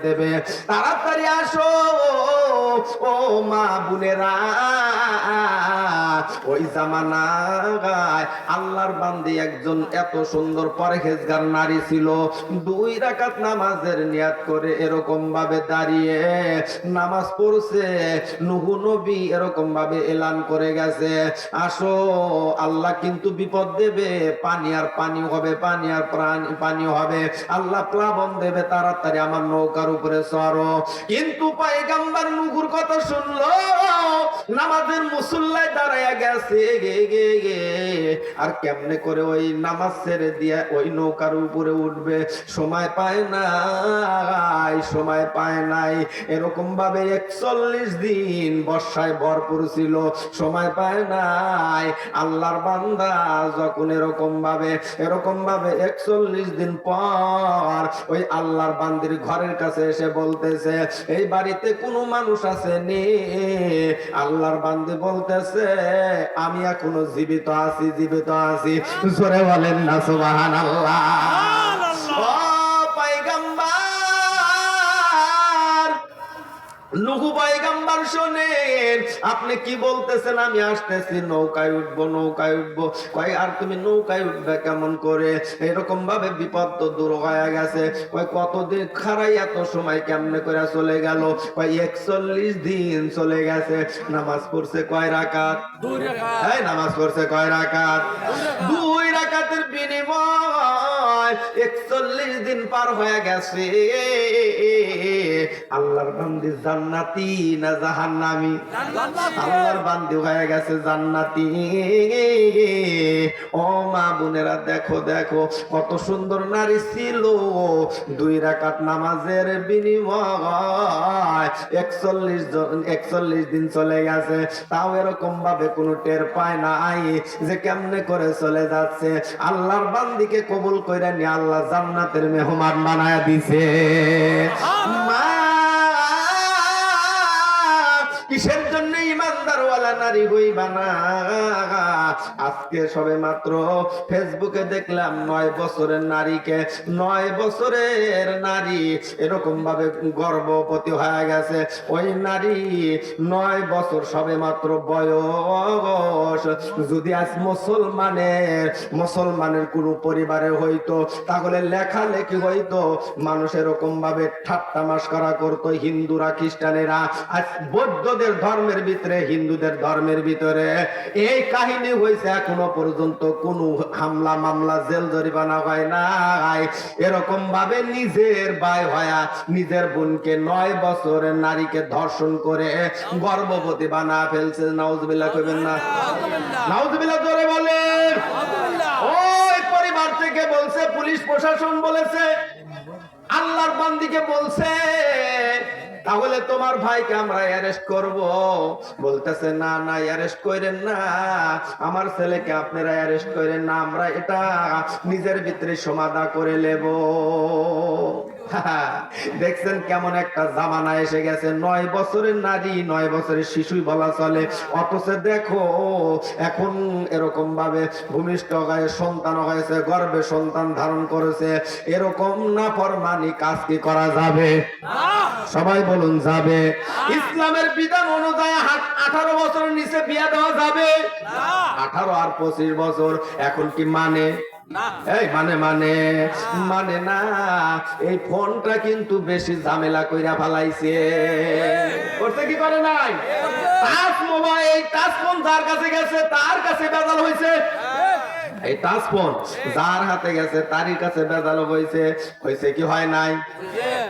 দেবে। তাড়াতাড়ি আসো ও মা বোনেরা। ওই জামানায় আল্লাহর বান্দি একজন এত সুন্দর পরহেজগার নারী ছিল, 2 রাকাত নামাজের নিয়াত করে এরকম ভাবে দাঁড়িয়ে নামাজ পড়ছে। নূহ নবী এরকম ভাবে এলান করে গেছে, আসো আল্লাহ কিন্তু বিপদ দেবে, পানি আর পানি হবে, পানি আর পানি হবে, আল্লাহ প্লাবন দেবে, তাড়াতাড়ি আমার নৌকার উপরে চড়ো। কিন্তু পয়গম্বর নূহুর কথা শুনলো, নামাজের মুসল্লায় দাঁড়ায়া গেছে আর কেমনে করে ওই নামাজ ছেড়ে দিয়ে ওই নৌকার উপরে উঠবে, সময় পায় নাই, সময় পায় নাই। এরকম ভাবে 41 দিন বর্ষায় ভরপুর ছিল, সময় পায় নাই। আল্লাহর বান্দা যখন এরকম ভাবে 41 দিন পর ওই আল্লাহর বান্দির ঘরের কাছে এসে বলতেছে, এই বাড়িতে কোনো মানুষ আছে নি? আল্লাহর বান্দি বলতেছে, আমি এখনো জীবিত আছি, জীবিত আছি। জোরে বলেন না সুবহানাল্লাহ। ও পয়গম্বর নূহ পয়গম্বর শোনেন, আপনি কি বলতেছেন? আমি আসতেছি, নৌকায় উঠবো, নৌকায় উঠবো। কয় আর তুমি নৌকায় উঠবে কেমন করে? এরকম ভাবে বিপদ তো দূর হয়ে গেছে। কয় কতদিন খারাই, এত সময় কেমনে করে চলে গেল? কয় 41 দিন চলে গেছে। নামাজ পড়ছে কয় রাকাত? 2 রাকাত। এই নামাজ পড়ছে কয় রাকাত? 2 রাকাতের বিনিময় 41 দিন পার হয়ে গেছে। আল্লাহর বান্দি জান্নাতি না জাহান্নামী? আল্লাহর বান্দি হয়ে গেছে জান্নাতি। ও মা বোনেরা, দেখো দেখো কত সুন্দর নারী ছিল। 2 রাকাত নামাজের বিনিময় 41 দিন চলে গেছে, তাও এরকম ভাবে কোনো টের পায় নাই যে কেমনে করে চলে যাচ্ছে। আল্লাহর বান্দিকে কবুল কইরা নিয়ে আল্লাহ জান্নাতের মেহমান বানায়া দিছে। মা কিসের জন্য ইমানদার ওয়ালা নারী হইবা না? আজকে সবে মাত্র ফেসবুকে দেখলাম 9 বছরের নারীকে, 9 বছরের নারী এরকম ভাবে গর্ভবতী হয়ে গেছে। ওই নারী 9 বছর সবে মাত্র বয়স। যদি আজ মুসলমানের কোন পরিবারে হইতো, তাহলে লেখালেখি হইতো, মানুষ এরকম ভাবে ঠাট্টা মাস্করা করতো। হিন্দুরা, খ্রিস্টানেরা, আজ বৌদ্ধদের ধর্মের ভিতরে, হিন্দুদের ধর্মের ভিতরে এই কাহিনী হয়েছে। এখনো পর্যন্ত কোন হামলা মামলা, জেল জরিমানা হয় নাই। এরকম ভাবে নিজের ভাই হয়া নিজের বোনকে 9 বছরের নারীকে ধর্ষণ করে গর্ভবতী বানা ফেলছে। নাউজুবিল্লাহ কইবেন না? নাউজুবিল্লাহ জোরে বলেন। ওই পরিবার থেকে বলছে, পুলিশ প্রশাসন বলেছে, আল্লাহর বান্দিকে বলছে, তাহলে তোমার ভাইকে আমরা অ্যারেস্ট করব। বলতেছে না না, অ্যারেস্ট করেন না, আমার ছেলেকে আপনারা অ্যারেস্ট করেন না, আমরা এটা নিজের ভিতরে সমাধান করে নেব। দেখছেন কেমন একটা জামানা এসে গেছে। 9 বছরের নারী, 9 বছরের শিশুই বলা চলে। অথচ দেখো এখন এরকম ভাবে ভূমিষ্ঠ হয়ে সন্তান হয়েছে, গর্ভে সন্তান ধারণ করেছে। এরকম নাফরমানি কাজ কি করা যাবে? সবাই বলুন যাবে? ইসলামের বিধান অনুযায়ী 18 বছরের নিচে বিয়ে দেওয়া যাবে? 18 আর 25 বছর এখন কি মানে? এই মানে না। এই ফোনটা কিন্তু বেশি ঝামেলা কইরা ফেলাইছে। করতে কি করে নাই? টাচ মোবাইল, টাচ ফোন যার কাছে গেছে তার কাছে বেজাল হইছে। এই টাচ ফোন যার হাতে গেছে তারই কাছে বেজাল হইছে। হইছে কি হয় নাই?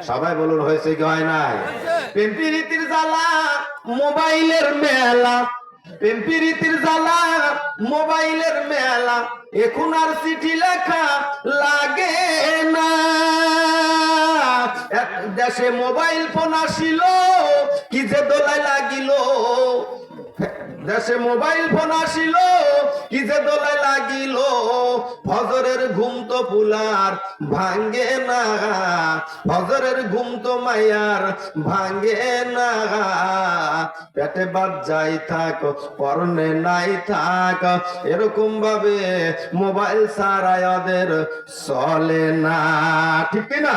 সবাই বলুন হয়েছে কি হয় নাই? প্রেম প্রীতির জ্বালা, মোবাইলের মেলা, প্রেম প্রীতির জ্বালা, মোবাইলের মেলা, এখন আর চিঠি লেখা লাগে না। এক দেশে মোবাইল ফোন আসিল, কি যে দোলাই লাগিল। দেশে মোবাইল ফোন আসিল, কি যে দোলাই লাগিল। ফজরের ঘুম তো পুলার ভাঙ্গে না, ফজরের ঘুম তো মায়ার ভাঙ্গে না। পেটে বাদ যাই থাক, পরনে নাই থাক, এরকম ভাবে মোবাইল ছাড়া ওদের চলে না। ঠিক না?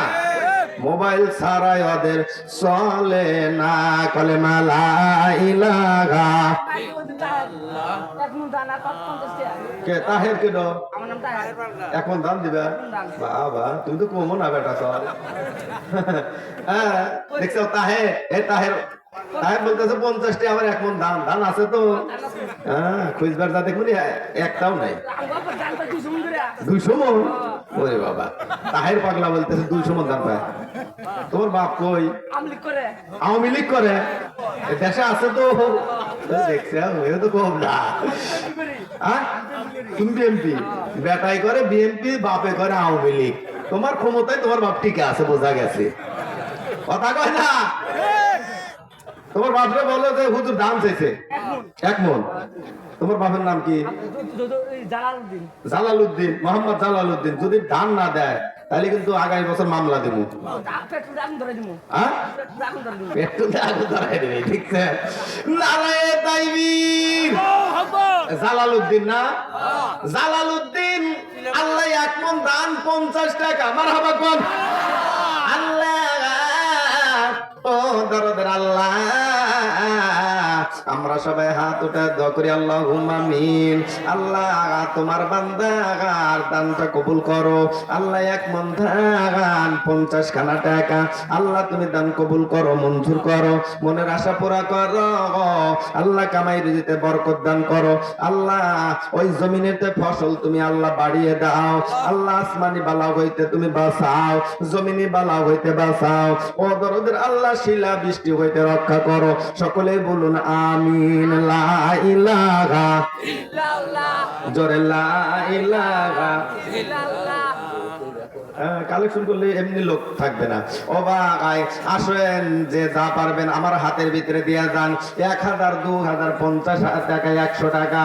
মোবাইল ছাড়াই ওদের চলে না, কলেমা লা ইলাহা। কে তাহের কেন এখন দান দিবা? বাবা তুমি তো কমো না বেটা চল। হ্যাঁ দেখছো তাহের, এ তাহের তাহের বলতেছে 50টি আমার এক মন ধান, ধান আছে তো? হ্যাঁ খুঁজবার যা দেখুন একটাও নাই। 200 মন? ওরে বাবা, তাহের পাগলা বলতেছে 200 মন ধান পায়। তোমার বাপ কই? আওয়ামী লীগ করে দেশে আছে তো? দেখছে তো কম না। তুমি বিএনপি, বেটাই করে বিএনপি, বাপে করে আওয়ামী লীগ। তোমার ক্ষমতায় তোমার বাপ টিকে আছে, বোঝা গেছে। কথা কয় না? তোমার বাপরে বলো যে হুজুর দাম চাইছে 1 মন। তোমার বাপের নাম কি? Jalaluddin, Mohammad Jalaluddin. যদি ধান না দেয় তাহলে কিন্তু আগামী বছর মামলা দেবো। জালালউদ্দিন না, জালালউদ্দিন। আল্লাহ 1 মন ধান 50 টাকা। মারহাবা কোন আল্লাহ, ও দরদের আল্লাহ। আমরা সবাই হাত উঠে দোয়া করি আল্লাহুম্মা আমিন। আল্লাহ তোমার বান্দার দানটা কবুল করো। আল্লাহ 1 মন ধান 50 খানা টাকা আল্লাহ তুমি দান কবুল করো, মঞ্জুর করো, মনের আশা পুরা করো। আল্লাহ কামাই রুজিতে বরকত দান করো। আল্লাহ ওই জমিনেতে ফসল তুমি আল্লাহ বাড়িয়ে দাও। আল্লাহ আসমানি বালা হইতে তুমি বাঁচাও, জমিনি বালা হইতে বাঁচাও। ও দরদের আল্লাহ শিলা বৃষ্টি হইতে রক্ষা করো। সকলে বলুন আমিন। লা ইলাহা ইল্লাল্লাহ, জোরে লা ইলাহা ইল্লাল্লাহ। কালেকশন করলে এমনি লোক থাকবে না। ও ভাই আসেন, যে যা পারবেন আমার হাতের ভিতরে দিয়ে যান। 1000, 2000, 50 টাকা, 100 টাকা।